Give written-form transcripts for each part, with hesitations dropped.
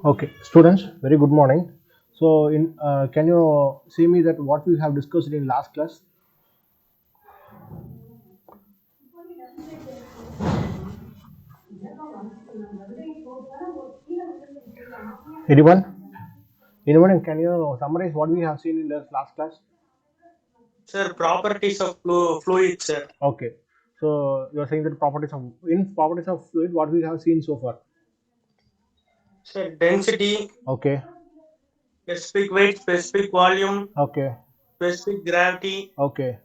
Okay, students, very good morning. So, can you see me that what we have discussed in last class? Anyone? Anyone? Can you summarize what we have seen in the last class? Sir, properties of fluid, sir. Okay. So you are saying that properties of fluid, what we have seen so far? Sir, density, Okay. specific weight, specific volume, Okay. specific gravity. Okay.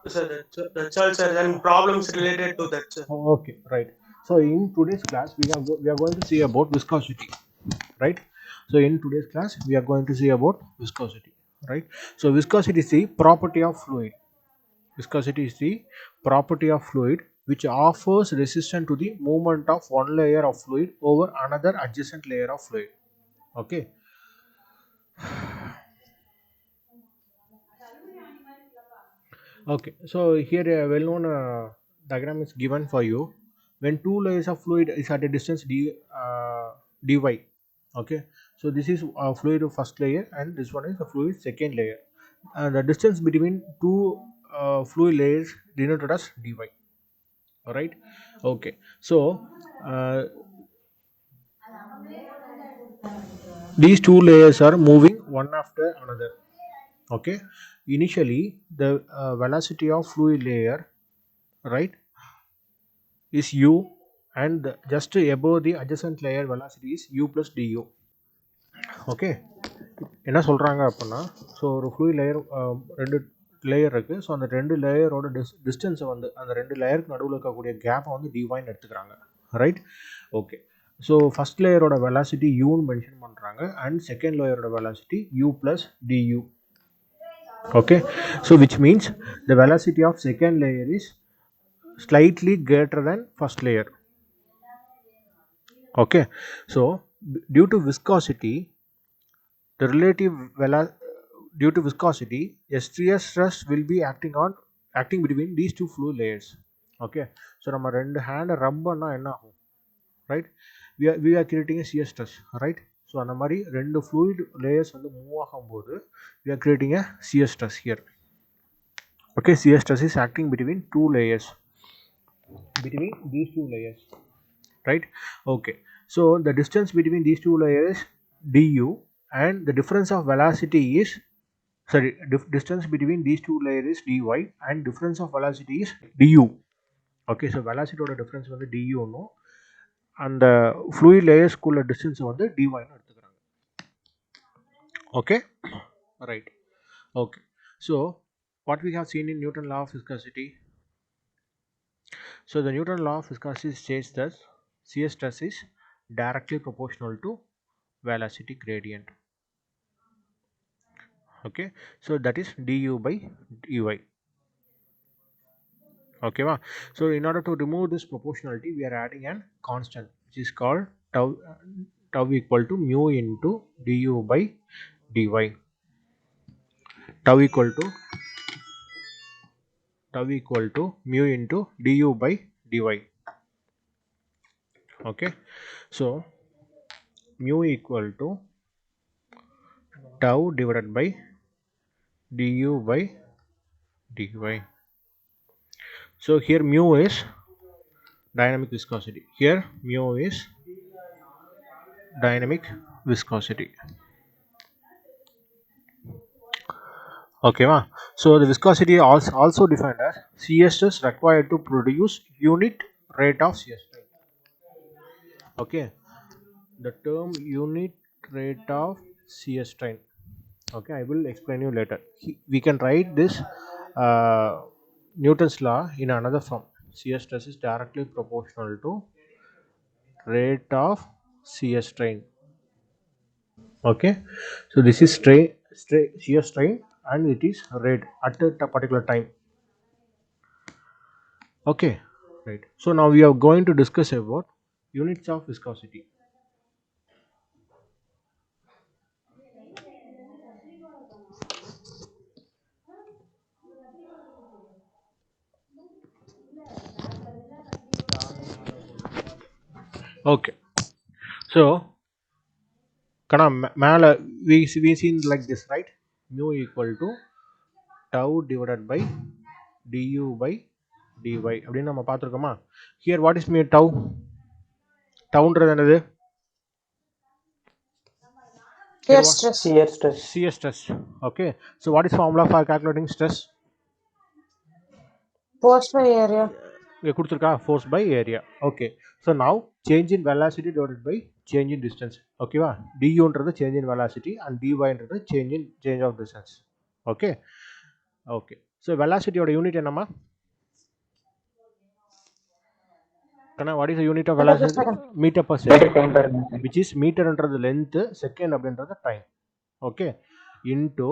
Sir, that's all, sir. And problems related to that, sir. Okay. Right. So in today's class, we are going to see about viscosity. Right. So in today's class, we are going to see about viscosity. Right. So viscosity is the property of fluid. Viscosity is the property of fluid which offers resistance to the movement of one layer of fluid over another adjacent layer of fluid. Okay. Okay. So here a well-known diagram is given for you. When two layers of fluid is at a distance dy. Okay. So this is a fluid of first layer and this one is a fluid second layer. The distance between two fluid layers denoted as dy. All right. Okay. So uh, these two layers are moving one after another. Okay. Initially the velocity of fluid layer, right, is u, and just above the adjacent layer velocity is u plus du. Okay, என்ன சொல்கிறாங்க அப்படின்னா, so ஒரு fluid layer ரெண்டு layer இருக்குது. So அந்த ரெண்டு லேயரோட டிஸ்டன்ஸை வந்து அந்த ரெண்டு லேயருக்கு நடுவில் இருக்கக்கூடிய கேப்பை வந்து டிவைன்னு எடுத்துக்கிறாங்க. ரைட். ஓகே. ஸோ ஃபஸ்ட் லேயரோட வெலாசிட்டி யூன்னு மென்ஷன் பண்ணுறாங்க அண்ட் செகண்ட் லேயரோட velocity u plus du. Okay. So which means the velocity of second layer is slightly greater than first layer. Okay. So due to viscosity, the relative due to viscosity, a shear stress will be acting between these two fluid layers. Okay. So நம்ம ரெண்டு ஹேண்டை ரப் பண்ணா என்ன ஆகும், right? we are creating a shear stress, right? So அந்த மாதிரி ரெண்டு fluid layers வந்து move ஆகும்போது we are creating a shear stress here. Okay. Shear stress is acting between these two layers, right? Okay. So the distance between these two layers is du, and the difference of velocity is, sorry, distance between these two layers is dy, and difference of velocity is du. Okay. So velocity oda difference வந்து du no, and the fluid layers குள்ள distance வந்து dy னு எடுத்துக்கறாங்க. Okay. Right. Okay. So what we have seen in Newton law of viscosity. So the Newton law of viscosity states that shear stress is directly proportional to velocity gradient. Okay. So that is du by dy. Okay va? So in order to remove this proportionality, we are adding an constant which is called tau equal to mu into du by dy. Tau equal to mu into du by dy. Okay. So mu equal to tau divided by du by dy. So here mu is dynamic viscosity. Here mu is dynamic viscosity. Okay ma? So the viscosity also defined as shear stress required to produce unit rate of shear strain. Okay. The term unit rate of shear strain. Okay, I will explain you later. We can write this Newton's law in another form. Shear stress is directly proportional to rate of shear strain. Okay. So this is shear strain, and it is rate at a particular time. Okay. Right. So now we are going to discuss about units of viscosity. Okay. So மேலே we seen like this, right? Mu equal to tau divided by du by dy அப்படின்னு நம்ம பார்த்துருக்கோமா? Here what is mu tau? Tauன்றது என்னது? Shear Here what? stress. Shear stress. Shear stress. Okay. So what is formula for calculating stress? Force by area. இங்கே கொடுத்துருக்கா force by area. Okay. So now change in velocity divided by change in distance. ஓகேவா? duன்றது change in velocity and dyன்றது change of distance. Okay. Okay. So velocity ஓட unit என்னம்மா? What is the unit of Meter per velocity? second. Meter per second. Which is meterன்றது length, second அப்படின்றது time. Okay. Into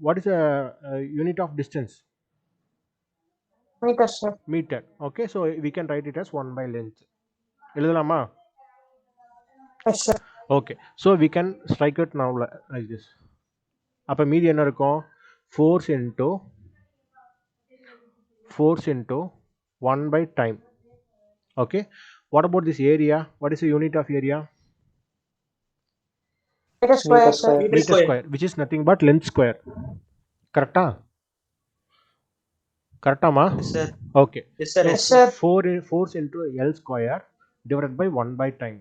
what is the unit of distance? Meter, sir. Meter. Okay. So we can write it as 1 by length. எழுதலாமா? Yes, sir. Okay. So we can strike it now like this. அப்போ மீதி என்ன இருக்கும்? force into 1 by time. Okay. What about this area? What is the unit of area? Meter square, Meter sir. square. Meter square, which is nothing but length square. Correcta? Correctama? Yes, sir. Okay. Yes, sir. Yes, sir. Force into L square divided by 1 by time.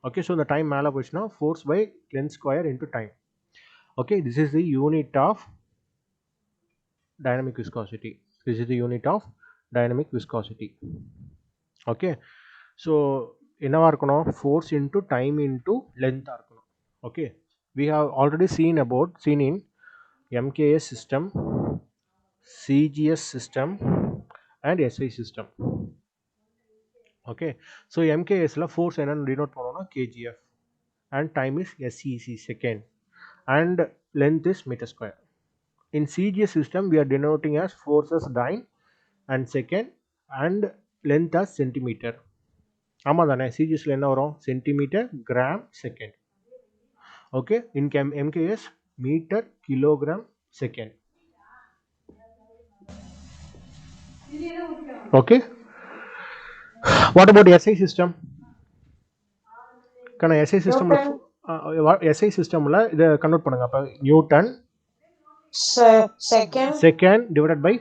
Okay, so the time மேலே போச்சுன்னா force by length square into time. Okay, this is the unit of dynamic viscosity. This is the unit of dynamic viscosity. Okay, so என்னவா இருக்கணும்? Force into time into length இருக்கணும். Okay, we have already seen in MKS system, CGS system and SI system. Okay, so MKS la force என்னன்னு denote பண்ணோம்னா kgf and time is SEC second and length is meter square. In CGS system we are denoting as force as dyne and second and length as centimeter. ஆமா தானே? CGSல என்ன வரும்? centimeter, gram, second. Okay, in MKS meter, kilogram, second. Okay, what about SI system? Can SI system SI systemல இதை convert பண்ணுங்க. அப்போ newton second divided by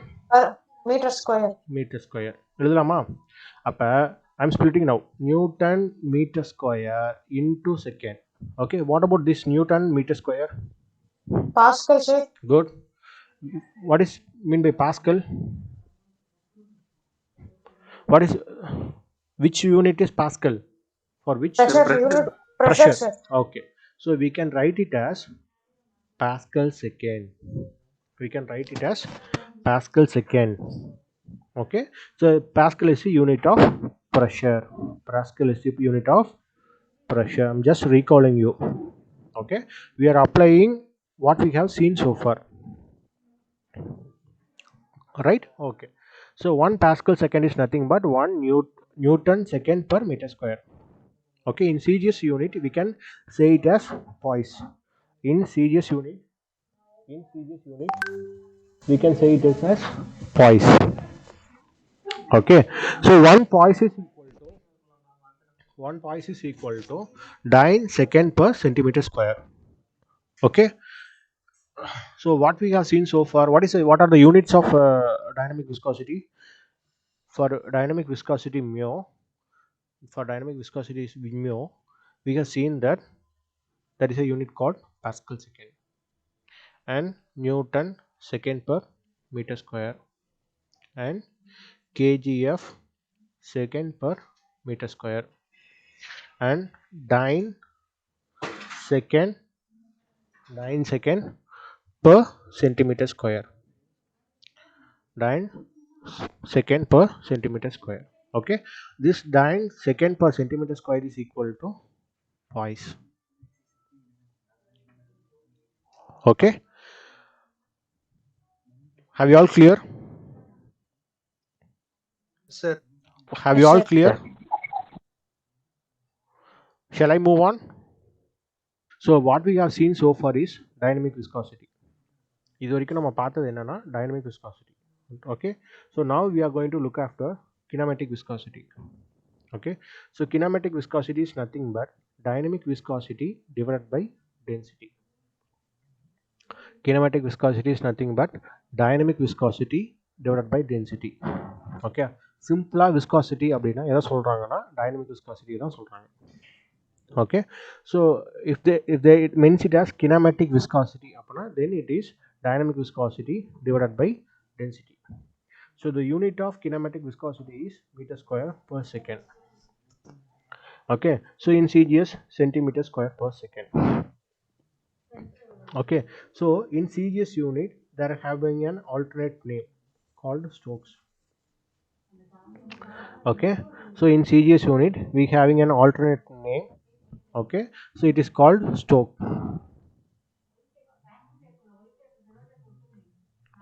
meter square. Metre square எழுதலாமா? அப்போ I'm splitting now newton metre square into second. Okay, what about this newton metre square? Pascal, sir. Good. What is mean by Pascal? What is which unit is Pascal? For which? Pressure unit. Pressure, sir. Okay, so we can write it as Pascal second. We can write it as Pascal second. Okay, so Pascal is the unit of pressure. Pascal is the unit of pressure. I'm just recalling you. Okay, we are applying what we have seen so far, right? Okay, so 1 Pascal second is nothing but 1 Newton second per meter square. Okay, in CGS unit we can say it as poise. In CGS unit we can say it as poise. Okay, so 1 poise is equal to dyne second per centimeter square. Okay, so what we have seen so far, what are the units of dynamic viscosity? For dynamic viscosity mu, we have seen that there is a unit called Pascal second and Newton second per meter square and kgf second per meter square and dyne second per centimeter square. Dyne second per centimeter square. Okay, this dyne second per centimeter square is equal to poise. Okay, have you all clear? Sir. Have you all clear? Shall I move on? So what we have seen so far is dynamic viscosity. இது வரைக்கும் நம்ம பார்த்தது என்னன்னா dynamic viscosity. Okay, so now we are going to look after kinematic viscosity. Okay, so kinematic viscosity is nothing but dynamic viscosity divided by density. Kinematic viscosity is nothing but dynamic viscosity divided by density. Okay, simple viscosity அப்படினா எதை சொல்றாங்கன்னா dynamic viscosity தான் சொல்றாங்க. Okay, so if they it means it as kinematic viscosity apna, then it is dynamic viscosity divided by density. So the unit of kinematic viscosity is meter square per second. Okay, so in CGS centimeter square per second. Okay, so in CGS unit there are having an alternate name called Stokes. Okay, so in CGS unit we having an alternate name. Okay, so it is called Stoke,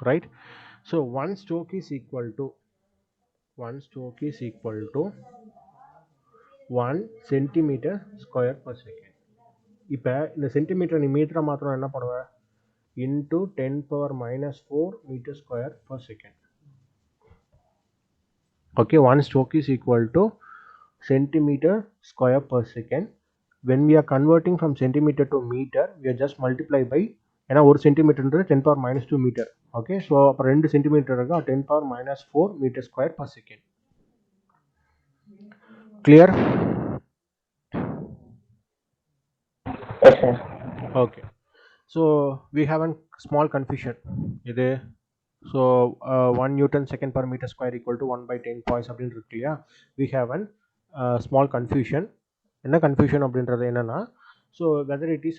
right? So 1 Stoke is equal to 1 centimeter square per second. இப்போ இந்த centimetre நீ மீட்டரை மாத்திரம் என்ன பண்ணுவேன், into 10 power minus 4 meter square per second. Okay, 1 Stoke is equal to centimeter square per second. When we are converting from centimeter to meter, we are just multiply by, ஏன்னா ஒரு சென்டிமீட்டர்ன்றது 10 power minus 2 meter. Okay, so அப்போ 2 centimetre இருக்கா 10 power minus 4 meter square per second. Clear? Yes, sir. Okay, so we have a small confusion. So 1 Newton second per meter square equal to 1 by 10 poise அப்படின்னு இருக்கு இல்லையா, we have a small confusion. என்ன confusion அப்படின்றது என்னன்னா, so whether it is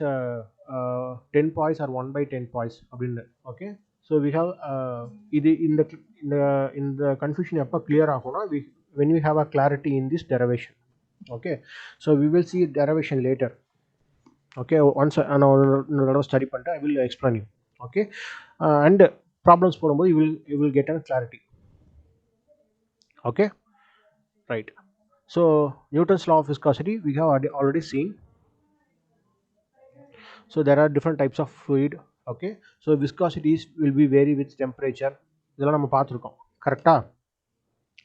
10 poise or 1 by 10 poise அப்படின்னு. Okay, so we have இது இந்த confusion எப்போ கிளியர் ஆகும்னா when we have a clarity in this derivation. Okay, so we will see derivation later. Okay, once நான் study பண்ணிட்டு I will explain you. Okay, and problems போடும்போது you will get a clarity. Okay, right. So Newton's law of viscosity we have already seen. So there are different types of fluid. Okay, so viscosities will be vary with temperature. இதெல்லாம் நம்ம பார்த்துருக்கோம் கரெக்டா.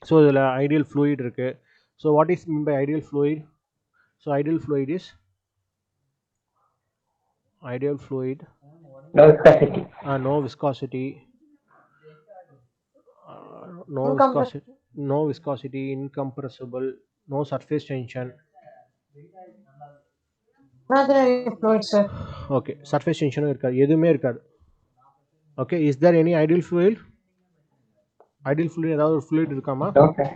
So இதில் ideal fluid இருக்கு. So what is mean by ideal fluid? So ideal fluid is No viscosity. no viscosity, no viscosity, incompressible, no surface tension. Imaginary fluid, sir. Okay, surface tension இருக்காது, எதுவுமே இருக்காது. Okay, is there any ideal fluid? Ideal fluid ஏதாவது ஒரு fluid இருக்காமா? No, sir.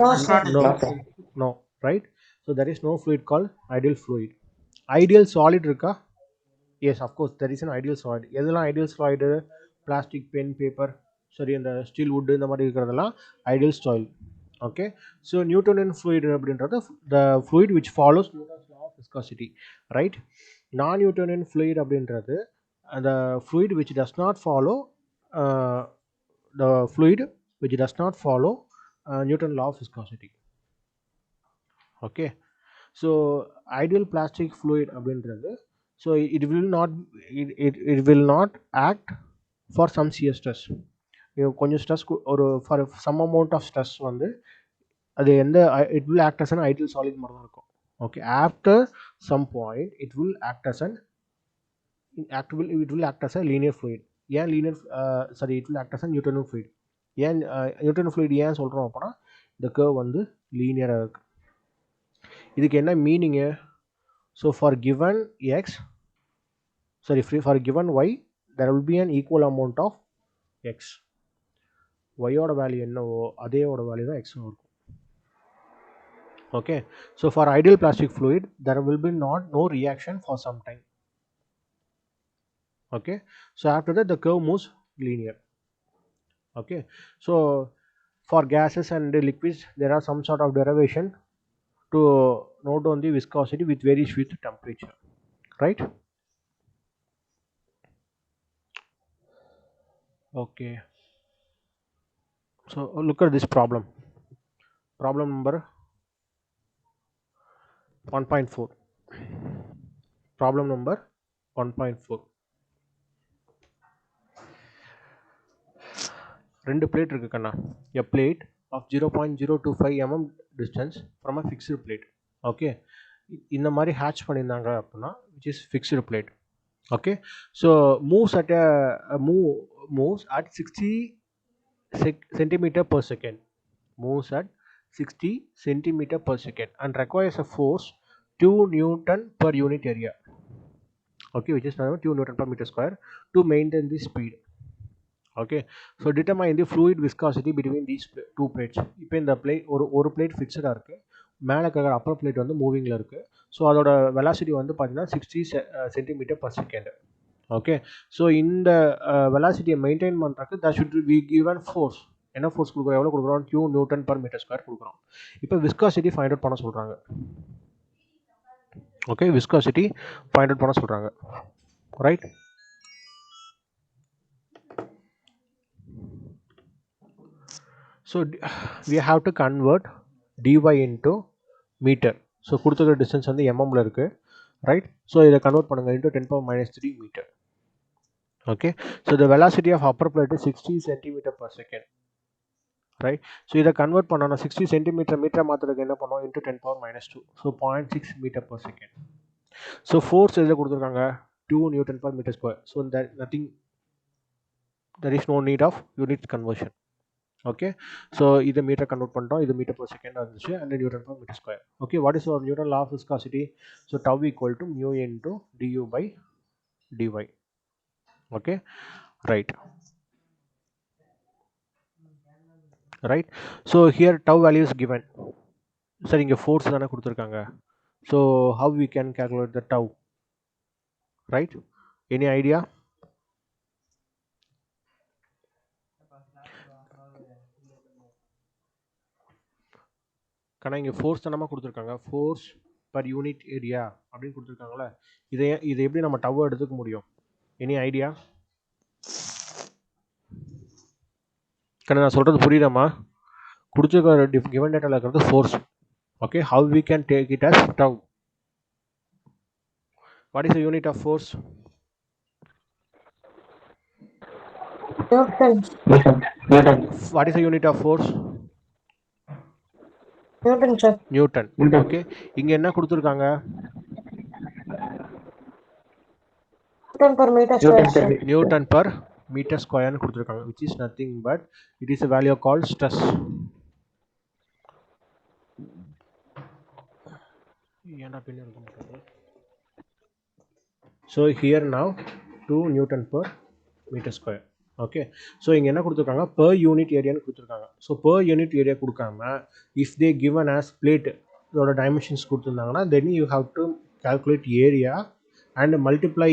No, sir. No, No, sir. no, right? So there is no fluid called ideal fluid. Ideal solid இருக்கா? Yes, of course there is an ideal solid. எதெல்லாம் ideal solid? Plastic, pen, paper, sorry, இந்த steel, wood இந்த மாதிரி இருக்கிறதெல்லாம் ideal solid. Okay, so Newtonian fluid அப்படின்றது the fluid which follows Newton's law of viscosity, right? Non-Newtonian fluid அப்படின்றது the fluid which does not follow Newton law of viscosity. Okay, so ideal plastic fluid அப்படின்றது, so it will not act for some shear stress. கொஞ்சம் stress ஒரு for some amount of stress வந்து அது it will act as an ideal solid மாதிரி தான் இருக்கும். Okay, after some point it will act as a linear fluid. ஏன் linear it will act as a Newtonian fluid. ஏன் Newtonian fluid ஏன் சொல்கிறோம் அப்படின்னா இந்த curve வந்து லீனியராக இருக்கு. இதுக்கு என்ன meaning? So for given y there will be an equal amount of x. y ஓட வேல்யூ என்னவோ அதேயோட வேல்யூ தான் x இருக்கும். Okay, so for ideal plastic fluid there will be no reaction for some time. Okay, so after that the curve moves linear. Okay, so for gases and liquids there are some sort of derivation to note down the viscosity which varies with temperature, right? Okay, so look at this problem number 1.4. Problem number 1.4. ரெண்டு plate இருக்கு கண்ணா. A plate of 0.025 mm distance from a fixed plate. Okay, இந்த மாதிரி hatch பண்ணியிருந்தாங்க அப்படின்னா which is fixed plate. Okay, so moves at moves at 60 centimeter per second, moves at 60 centimeter per second and requires a force 2 Newton per unit area, okay, which is 2 Newton per meter square to maintain the speed. Okay, so determine the fluid viscosity between these two plates. இப்போ இந்த plate ஒரு plate ஃபிக்ஸடாக இருக்குது, மேலே இருக்கிற Appar plate வந்து மூவிங்கில் இருக்குது. So அதோட velocity வந்து பார்த்தீங்கன்னா 60 centimetre per second. Okay, so இந்த வெலாசிட்டியை மெயின்டைன் பண்ணுறதுக்கு that should be given force. என்ன ஃபோர்ஸ் கொடுக்குறோம், எவ்வளோ கொடுக்குறோம், 2 நியூட்டன் பர் மீட்டர் ஸ்கொயர் கொடுக்குறோம். இப்போ விஸ்காசிட்டி ஃபைண்ட் அவுட் பண்ண சொல்கிறாங்க. ஓகே, விஸ்காசிட்டி ஃபைண்ட் அவுட் பண்ண சொல்கிறாங்க, right. So we have to convert dy into meter. So கொடுத்துருக்க டிஸ்டன்ஸ் வந்து mmல இருக்குது, ரைட். ஸோ இதை கன்வெர்ட் பண்ணுங்கள் into 10⁻³ meter. Okay, so the velocity of upper plate is 60 centimeter per second, right. So இதை convert பண்ணோம்னா 60 சென்டிமீட்டர் மீட்டர் மாத்திரக்கு என்ன பண்ணோம், into 10⁻², so 0.6 meter per second. So force எதில் கொடுத்துருக்காங்க, 2 Newton per meter square. So that nothing, there is no need of unit conversion. Okay, so இதை metre convert பண்ணிட்டோம், இது metre per second இருந்துச்சு and Newton per meter square. Okay, what is our Newton law of viscosity? So tau equal to mu into du by dy. Okay, right. So here tau value is given. Sir, இங்க force தானே கொடுத்துருக்காங்க. So how we can calculate the tau, right? Any idea? கண்ணா இங்கே force தானமா கொடுத்துருக்காங்க, force per unit area அப்படின்னு கொடுத்துருக்காங்களே, இதை எப்படி நம்ம டவ் எடுத்துக்க முடியும்? Any idea? கண்ணா நான் சொல்கிறது புரியுதாம்மா? கொடுத்துருக்க கிவன் டேட்டாவில் இருக்கிறது force. Okay, how we can take it as tau? What is the unit of force? Newton. What is the unit of force? Newton, sir. Newton. Okay, இங்க என்ன கொடுத்துருக்காங்க? Newton per meter square, sir. Newton per meter square னு கொடுத்துருக்காங்க, which is nothing but it is a value called stress. So here now 2 Newton per meter square. Okay, so இங்கே என்ன கொடுத்துருக்காங்க, per unit ஏரியான்னு கொடுத்துருக்காங்க. ஸோ per unit ஏரியா கொடுக்காம if they given as plate இதோட dimensions கொடுத்துருந்தாங்கன்னா then you have to calculate area and multiply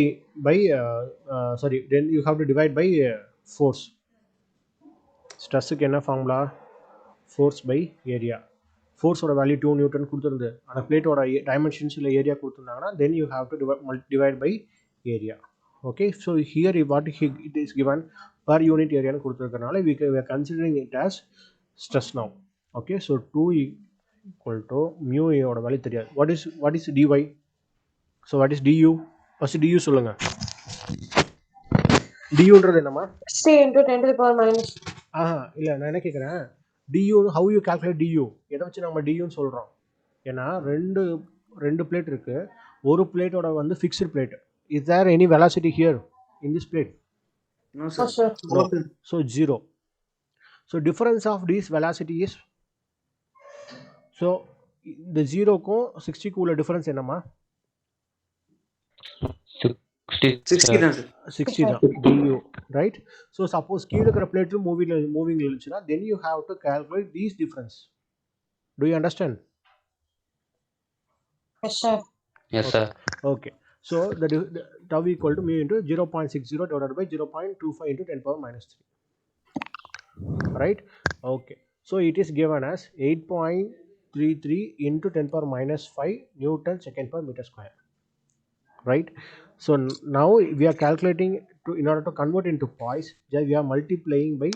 by then you have to divide by force. ஸ்ட்ரெஸ்ஸுக்கு என்ன ஃபார்முலா, ஃபோர்ஸ் பை ஏரியா. ஃபோர்ஸோட value 2 newton கொடுத்துருந்து, அந்த பிளேட்டோட dimensions இல்லை ஏரியா கொடுத்துருந்தாங்கன்னா then you have to divide by area. Okay, so here what it is given per unit area னு கொடுத்துருக்கனால we are considering it as stress now. Okay, so 2 equal to mu ஓட value தெரியாது. what is dy? So what is du? first du சொல்லுங்க. duன்றது என்னமா? 60 into 10 to the power minus. இல்லை நான் என்ன கேட்குறேன், du how you calculate du? எதை வச்சு நம்ம duன்னு சொல்கிறோம்? ஏன்னா ரெண்டு பிளேட் இருக்குது, ஒரு பிளேட்டோட வந்து fixed plate. Is there any velocity here in this plate? No, sir. No, sir. No. So 0. So difference of this velocity is, so the 0 க்கும் 60 க்கு உள்ள difference என்னமா? 60 தான் sir. 60 தான் du, right? So suppose கீழ இருக்கிற plate மூவிங் இருந்துச்சுன்னா then you have to calculate these difference. Do you understand? Yes, sir. Yes, sir. Okay. So the tau equal to mu into 0.60 divided by 0.25 into 10 power minus 3. Right? Okay. So it is given as 8.33 into 10 power minus 5 Newton second per meter square. Right? So now we are calculating in order to convert into poise, we are multiplying by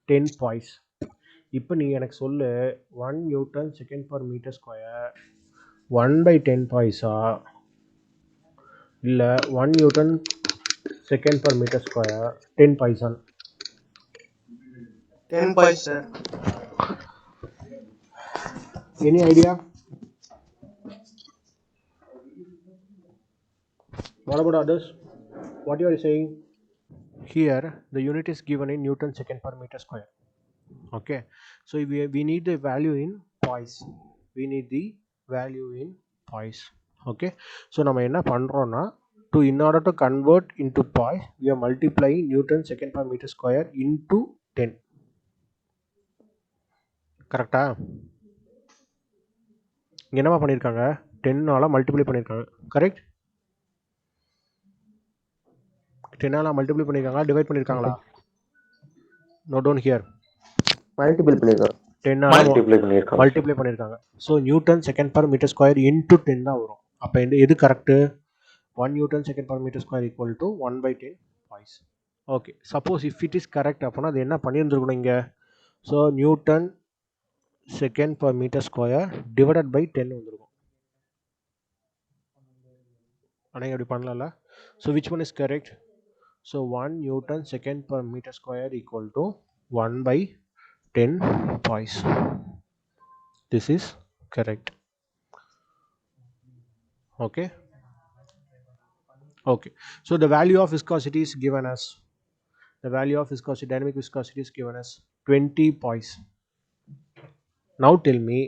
10 poise. இப்போ நீ எனக்கு சொல்லு 1 Newton second per meter square 1 by 10 poise இல்லை 1 Newton second per meter square 10 Poisson. 10 points, sir. Any idea? What about others? What you are saying? Here the unit is given in Newton second per meter square. Okay, so we need the value in poise. We need the value in poise. Okay, so நம்ம என்ன பண்றோம்னா in order to convert into poise, we are multiplying Newton second per meter square into 10. கரெக்டா? இங்க என்னமா பண்ணிருக்காங்க, 10 ஆல multiply பண்ணிருக்காங்க. Correct? 10 ஆல மல்டிப்ளை பண்ணிருக்காங்களா, டிவைட் பண்ணிருக்காங்களா? Note down here. மல்டிபிள் பண்ணிருக்கோம். 10 ஆல மல்டிப்ளை பண்ணிருக்காங்க. So newton second per metre square into 10 தான் வரும். அப்போ எது correct? 1 newton second per metre square equal to 1/10 poise. Okay, suppose if it is correct அப்போனா அது என்ன பண்ணியிருந்துருக்கணும் இங்கே? So newton second per metre square divided by 10 வந்துருக்கும். ஆனால் அப்படி பண்ணல. So which one is correct? So 1 newton second per metre square equal to 1/10 poise. This is correct. Okay. Okay, so the value of viscosity is given as, the value of viscosity, dynamic viscosity is given as 20 poise. Now tell me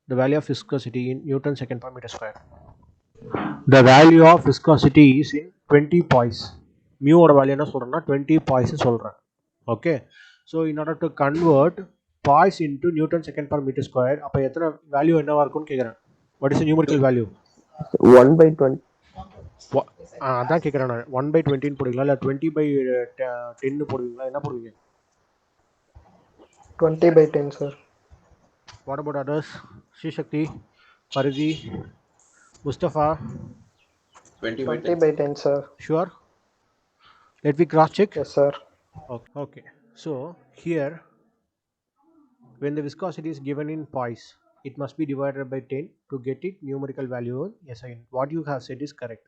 the value of viscosity in Newton second per meter square. The value of viscosity is in 20 poise. Mu oda value என்ன சொல்றேன்னா 20 poise சொல்றேன். Okay, so in order to convert poise into Newton second per meter square, அப்ப எத்தனை value என்னவா இருக்கும்னு கேக்குறேன். What is the numerical value? 1/20. அதான் கேட்குறேன் நான். 1/20 போடுவீங்களா இல்லை 20/10 போடுவீங்களா, என்ன போடுவீங்க? 20/10 sir. What about others? Srishakti, Faridhi, Mustafa? 20/10 sir. Sure? Let me cross check. Yes sir. Okay. So here when the viscosity is given in poise, it must be divided by 10 to get it numerical value in SI. What you have said is correct.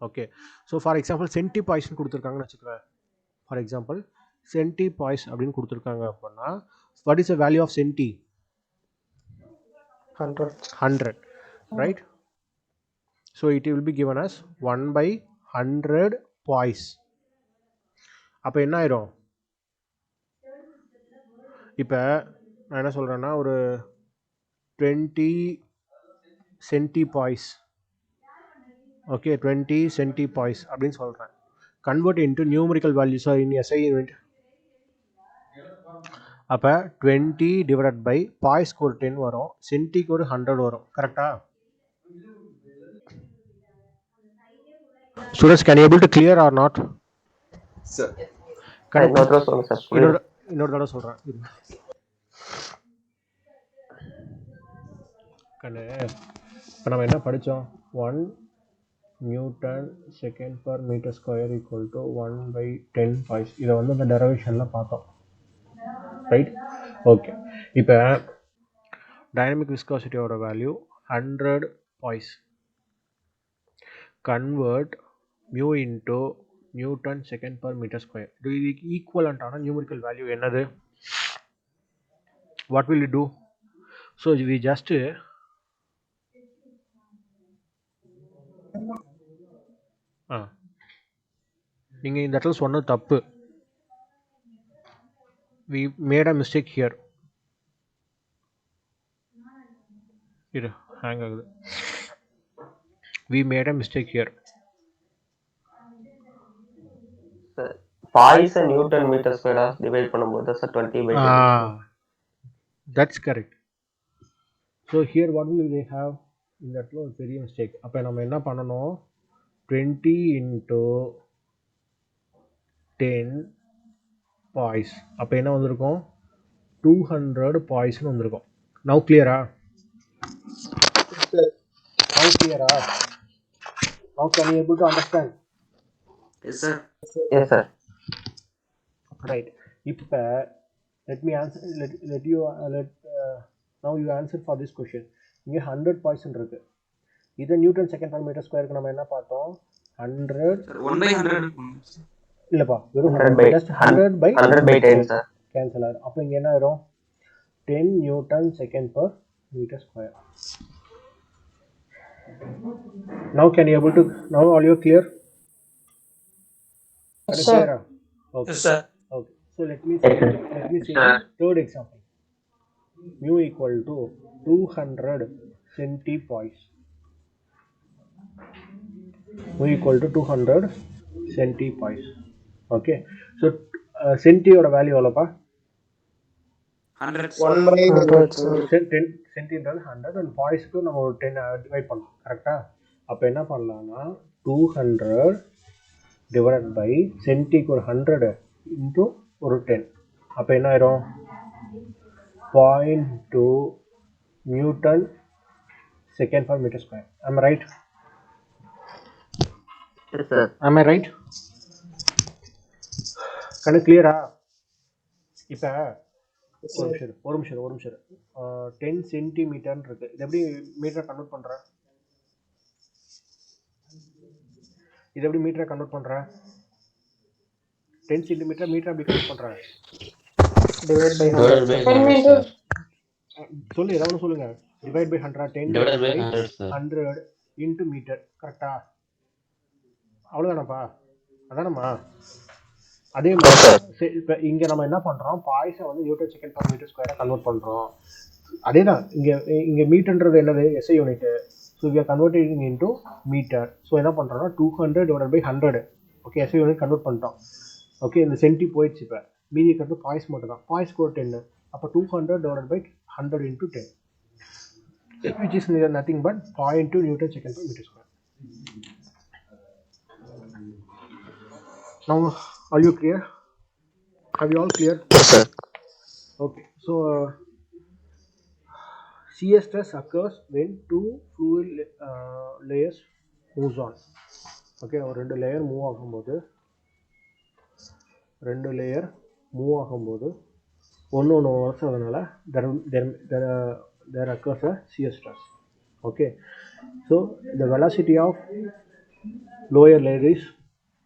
Okay, so for example centipoise கொடுத்துருக்காங்கன்னு வச்சுக்கோங்க. For example centipoise அப்படின்னு கொடுத்துருக்காங்க அப்படின்னா what is the value of centi? 100, right? So it will be given as 1/100 poise. அப்போ என்ன ஆயிரும்? இப்போ நான் என்ன சொல்கிறேன்னா ஒரு 20 centipoise. Okay, 20 centipoise அப்படின்னு சொல்கிறேன். Convert into numerical values in SI unit. அப்போ 20 divided by poise ஒரு 10 வரும், சென்டிக்கு ஒரு 100 வரும். கரெக்டா? Students, can you able to clear or not? Sir. இன்னொரு தடவை சொல்கிறேன். கண்ணு இப்போ நம்ம என்ன படித்தோம்? 1 newton second per metre square equal to 1/10 poise. இதை வந்து அந்த டெரிவேஷனில் பார்த்தோம், ரைட்? ஓகே, இப்போ டைனமிக் விஸ்காசிட்டியோட value 100 poise. Convert mu into newton second per metre square. இது ஈக்குவலண்டான நியூமரிக்கல் வேல்யூ என்னது? What will you do? So we just நீங்கள் இந்த இடத்துல சொன்னது தப்பு. we made a mistake here. இரு, ஹேங் ஆகுது. we made a mistake here. Poise newton metre ஸ்கொயரா டிவைட் பண்ணும்போது sir 20/10. That's correct. So here what will they have? இந்த இடத்துல ஒரு பெரிய மிஸ்டேக். அப்போ நம்ம என்ன பண்ணணும்? 20 into 10 பாய்ஸ். அப்போ என்ன வந்திருக்கும்? 200 பாய்ஸ்னு வந்திருக்கும். Now clear-ஆ? Now clear-ஆ? Now can you able to understand? Yes sir. Yes sir. Right. இப்போ let me answer. Let you now you answer for this question. இங்கே 100 பாய்ஸ் இருக்கு. இதை நியூட்டன் செகண்ட் பர் மீட்டர் ஸ்கொயருக்கு நம்ம என்ன பார்த்தோம்? 100 1/100 இல்லப்பா, வெறும் 100/10 சார் கேன்சல் ஆகும். அப்போ இங்கே என்ன வரும்? 10 newton second per metre square. Now can you able to, now all you clear? Are you Sir. clear? Okay. Yes, sir. Okay. So let me say the third example. Mu equal to 200 centipoise. Mu equal to 200 centipoise. Okay. So centi oda value எவ்வளோப்பா? 100. 1 by 100 sir. 10 centiன்றது 100 and poiseக்கு நம்ம ஒரு 10 divide பண்ணோம் கரெக்டா? அப்போ என்ன பண்ணலாம்னா 200 divided by சென்டிக்கு ஒரு 100 into ஒரு 10. அப்போ என்ன ஆயிரும்? 0.2 Newton second per meter square. Am I right? Yes, sir. Am I right? கணக்கு கிளியரா? இப்போ ஒரு நிமிஷம் 10 சென்டிமீட்டர்னு இருக்கு. இது எப்படி மீட்டரை கன்வெர்ட் பண்ற? இது எப்படி மீட்டரை கன்வெர்ட் பண்ற? 10 சென்டிமீட்டர் மீட்டர் எப்படி கன்வெர்ட் பண்ற? Divide by 100 Divided by sir. 10 100, into sir. சொல்லு ஏதாவது சொல்லுங்க. Divide by 100 10 Divided by by 100, sir. 100 into meter கரெக்டா? அவ்வளோதானப்பா? அதானம்மா? அதே மாதிரி இப்போ இங்கே நம்ம என்ன பண்ணுறோம், பாய்ஸை வந்து நியூட்டன் செகண்ட் பர் மீட்டர் ஸ்கொயராக கன்வெர்ட் பண்ணுறோம். அதே தான் இங்கே மீட்டர்ன்றது என்னது? SI unit. So we are converting into metre. So என்ன பண்ணுறோம்னா 200 divide by 100. Okay, SI unit convert பண்ணிட்டோம். ஓகே, இந்த சென்டி போயிடுச்சு. இப்போ மீதி இருக்கிறது பாய்ஸ் மட்டும் தான். பாய்ஸ் கூட 10. அப்போ 200 divide by 100 into 10, which is nothing but 0.2 Newton second per meter square. Now, are you clear? Have you all clear? Yes, sir. Okay, so shear stress occurs when two fluid layers moves on. Okay, ஒரு ரெண்டு layer move ஆகும்போது ஒன்று வருஷம் there occurs a shear stress. Okay, so the velocity of lower layer is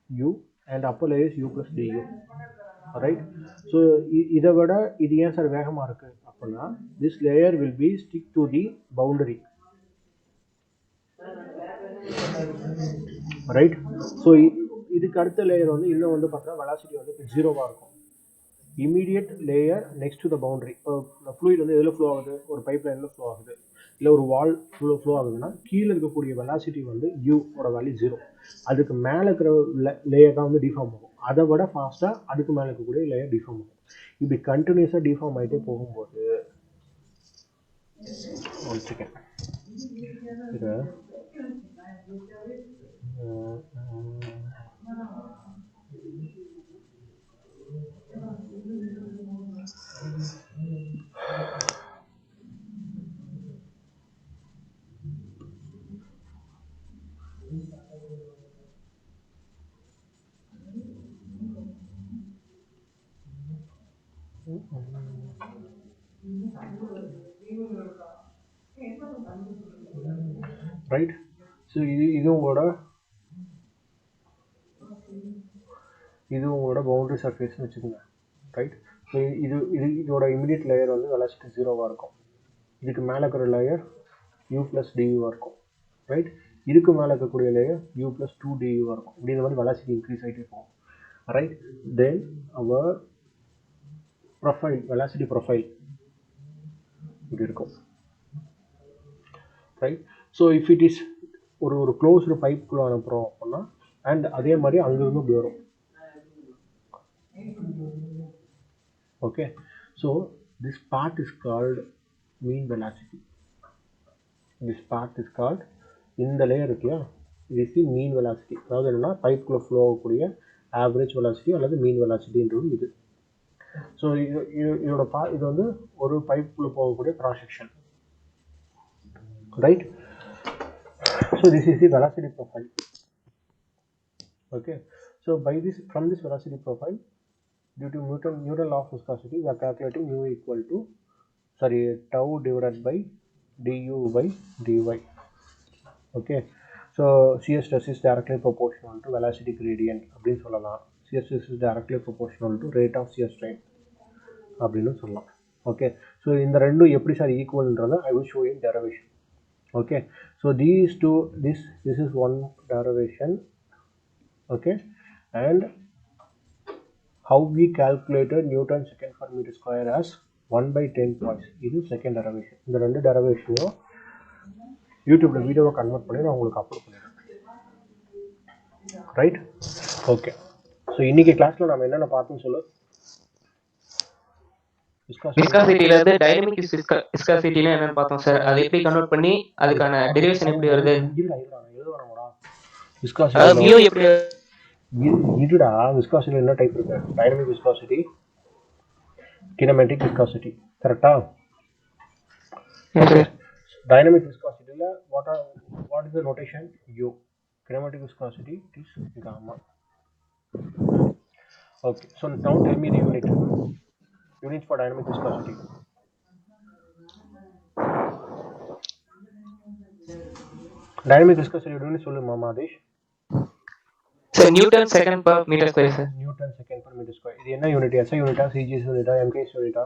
u and upper layer is u plus du. Right, so இதை விட இது ஏன் sir வேகமாக இருக்கு அப்படின்னா, this layer will be stick to the boundary. Right, so இதுக்கு அடுத்த layer வந்து இன்னும் வந்து பார்த்தீங்கன்னா வெலாசிட்டி வந்து இப்போ 0வாக இருக்கும். Immediate layer next to the boundary. இப்போ ஃப்ளூயிட் வந்து எதில் ஃப்ளோ ஆகுது? ஒரு பைப் லைனில் ஃப்ளோ ஆகுது, இல்லை ஒரு வால் ஃப்ளோ ஆகுதுன்னா கீழே இருக்கக்கூடிய வெலாசிட்டி வந்து யூவோட வேல்யூ 0. அதுக்கு மேலே இருக்கிற லேயர் தான் வந்து டிஃபார்ம் ஆகும். அதை விட ஃபாஸ்ட்டாக அதுக்கு மேலே இருக்கக்கூடிய லேயர் டிஃபார்ம் ஆகும். இப்படி கண்டினியூஸாக டிஃபார்ம் ஆகிட்டே போகும்போது ஒன் செகண்ட் இது ரைட். ஸோ இது உங்களோட பவுண்டரி சர்ஃபேஸ்னு வச்சுக்கோங்க. ரைட், ஸோ இதோட இமீடியட் லேயர் வந்து வெலாசிட்டி 0வாக இருக்கும். இதுக்கு மேலே இருக்கிற லேயர் u ப்ளஸ் டியூவாக இருக்கும். ரைட், இதுக்கு மேலே இருக்கக்கூடிய லேயர் u ப்ளஸ் 2 டியூவாக இருக்கும். இப்படி இந்த மாதிரி வெலாசிட்டி இன்க்ரீஸ் ஆகிட்டே போகும். ரைட், தென் அவர் ப்ரொஃபைல், வெலாசிட்டி ப்ரொஃபைல் இப்படி இருக்கும். Right, so if it is ஒரு க்ளோஸ்டு பைப்புக்குள்ளே அனுப்புகிறோம் அப்படின்னா, அண்ட் அதே மாதிரி அங்கேருந்து இப்படி வரும். Okay, so this part is called mean velocity. இந்த லேயர் இருக்குல்லையா, இது இஸ் தி மீன் வெலாசிட்டி. அதாவது என்னென்னா பைப்புக்குள்ளே ஃப்ளோ ஆகக்கூடிய ஆவரேஜ் வெலாசிட்டி அல்லது மீன் வெலாசிட்டின்றது இது. ஸோ இது வந்து ஒரு பைப்புக்குள்ளே போகக்கூடிய cross section. Right, so this is the velocity profile. Okay, so from this velocity profile, due to Newton law of viscosity, we are calculating mu equal to tau divided by du by dy. Okay, so shear stress is directly proportional to velocity gradient அப்படின்னு சொல்லலாம். Shear stress is directly proportional to rate of shear strain அப்படின்னு சொல்லலாம். Okay, so இந்த ரெண்டும் எப்படி sir ஈக்குவல்ன்றதை I will show you in derivation. Okay, so these two, this is one derivation. Okay, and how we calculated Newton second per meter square as 1 by 10 points. இது second derivation. இந்த ரெண்டு டெரிவேஷனையும் யூடியூப்ல வீடியோவை convert பண்ணி நான் உங்களுக்கு upload பண்ணிடுறேன். Right, okay. So இன்னைக்கு கிளாஸ்ல நம்ம என்னென்ன பார்த்தோம்னு சொல்லு. விஸ்காசிட்டில இருந்து டைனமிக் விஸ்காசிட்டினா என்னன்னு பார்த்தோம் சார். அது எப்படி கன்வெர்ட் பண்ணி அதுக்கான டெரிவேஷன் எப்படி வருது? விஸ்காசிட்டி மியூ எப்படி இதுடா, விஸ்காசிட்டி என்ன டைப் இருக்கு? Dynamic viscosity, kinematic viscosity. கரெக்டா? டைனமிக் விஸ்காசிட்டில what is the notation? U. Kinematic viscosity is gamma. Okay, so now tell me the unit for dynamic viscosity. Dynamic viscosity unit சொல்லுமா Madhesh? Sir newton second per meter square sir. Newton second per meter square. இது என்ன unit? SI யூனிட்டா, CGS யூனிட்டா, MKS யூனிட்டா?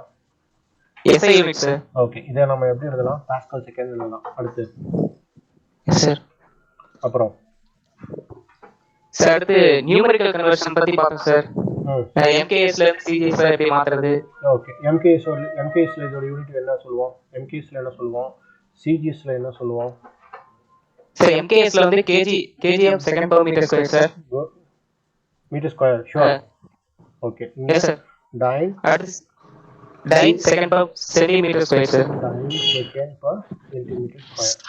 SI unit sir. Okay, இதை நம்ம எப்படி எழுதலாம்? பாஸ்கல் செகண்ட் எழுதலாம். அடுத்து சார் அப்புறம் சார் அடுத்து நியூமெரிக்கல் கன்வர்ஷன் பத்தி பார்த்தோம் சார். MKS ல CGS ல எப்படி மாத்துறது? ஓகே, MKS ல இதோட யூனிட் என்ன சொல்லுவோம்? MKS ல என்ன சொல்லுவோம்? CGS ல என்ன சொல்லுவோம்? சார் MKS ல வந்து kgm second per meter square sir. Meter square, sure. Okay, yes sir. Dyne second per centimeter square sir. Dyne second per centimeter square.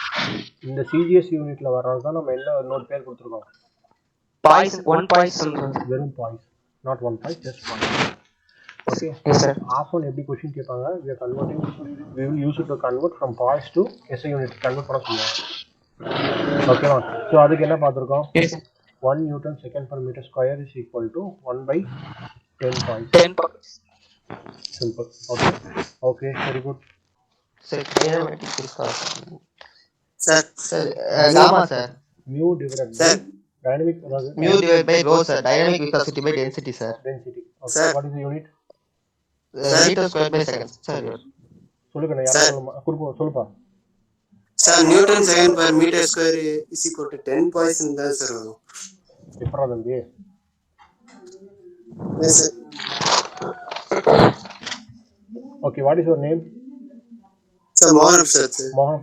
இந்த CGS யூனிட்ல வர்றது தான் நம்ம என்ன இன்னொரு பேர் கொடுத்துருக்கோம்? Poise, one poise. வெறும் poise, not one poise, just poise. Okay, yes sir. Often எப்படி क्वेश्चन கேட்பாங்க? we will use it to convert from poise to SI unit convert பண்ண சொல்லுவாங்க. ஓகேவா? ஸோ அதுக்கு என்ன பார்த்துருக்கோம்? 1 Newton second per meter square is equal to 1 by 10 points. 10 points. Simple. Okay. Okay, very good. Sir, kinematic viscosity. Sir, gamma sir. Mu divided by Sir. dynamic Mu divided by rho sir. Dynamic viscosity by density sir. density. Okay. Sir. What is the unit? Meter square by second. Sir. சொல்லுங்க, யாரா Sir. சொல்லுப்பா. Sir, Newton second per meter square is equal to 10 points in the sir. எப்பரா தம்பி? Yes sir. Okay, what is your name? Sir, Mohan Prasad sir. Mohan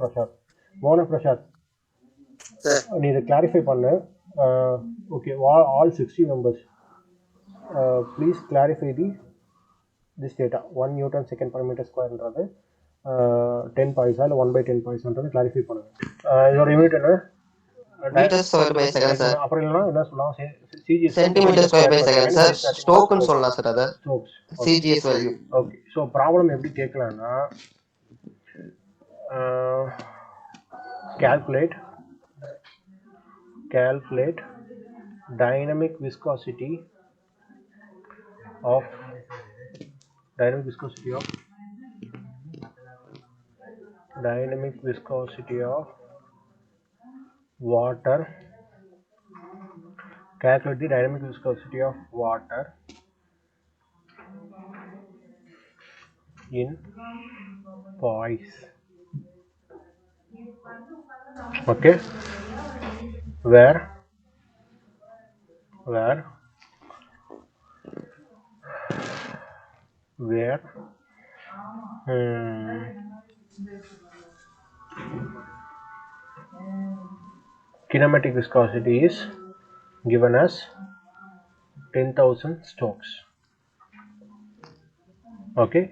Prasad. Sir. நீ இதை clarify பண்ணு. Okay, all 60 members, please clarify this data. 1 Newton second per meter square ன்றது 10 பாய்ஸா இல்லை 1 by 10 பாய்ஸான்றது clarify பண்ணுங்க. இதோட unit என்ன? Meter square by second sir. அப்புறம் இல்லைன்னா என்ன சொல்லலாம்? CGS Centimeter square by second sir. Stokeன்னு சொல்லலாம் sir அத. Stokes. CGS value. Okay, so problem எப்படி கேட்கலான்னா, calculate dynamic viscosity of water. Calculate the dynamic viscosity of water in poise. Okay, where kinematic viscosity is given as 10,000 Stokes. Okay,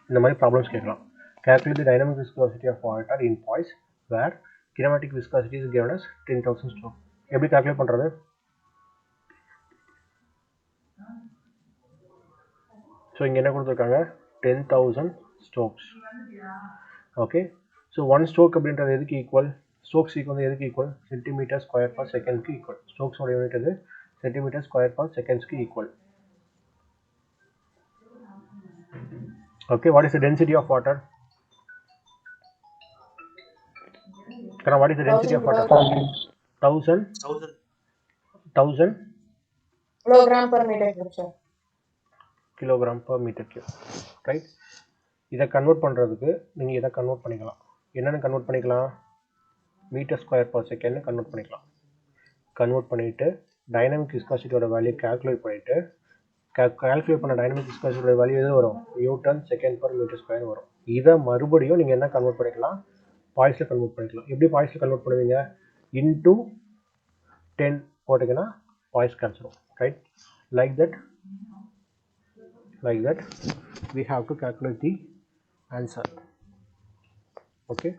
இந்த மாதிரி problems கேட்கலாம். Calculate the dynamic viscosity of water in poise where kinematic viscosity is given as 10,000 Stokes. எப்படி calculate பண்றது? So இங்கே என்ன கொடுத்துருக்காங்க? 10,000 Stokes. Okay, so 1 stroke அப்படின்றது எதுக்கு ஈக்குவல்? ஸ்டோக்ஸ் வந்து எதுக்கு ஈக்குவல்? சென்டிமீட்டர் ஸ்கொயர் பர் செகண்ட்க்கு ஈக்குவல். ஸ்டோக்ஸோட யூனிட் எது? சென்டிமீட்டர் ஸ்கொயர் பர் செகண்ட்ஸ்க்கு equal. Okay, what is the density of water? Kana, what is the density of water? 1000 kilogram per meter cube sir. kilogram per meter cube. Right? இதை convert பண்ணுறதுக்கு நீங்கள் இதை convert பண்ணிக்கலாம். என்னென்னு convert பண்ணிக்கலாம்? Meter square per second convert பண்ணிக்கலாம். Convert பண்ணிவிட்டு dynamic விஸ்காசிட்டியோட வேல்யூ கால்குலேட் பண்ணிவிட்டு கால்குலேட் பண்ண டைனமிக் விஸ்காசிட்டியோட வேல்யூ எது வரும்? Newton second per metre square வரும். இதை மறுபடியும் நீங்கள் என்ன கன்வெர்ட் பண்ணிக்கலாம்? பாய்ஸில் கன்வெர்ட் பண்ணிக்கலாம். எப்படி பாய்ஸில் கன்வெர்ட் பண்ணுவீங்க? இன்டூ 10 போட்டிங்கன்னா பாய்ஸ் கேன்சரும். Right, like that we have to calculate the answer. Okay.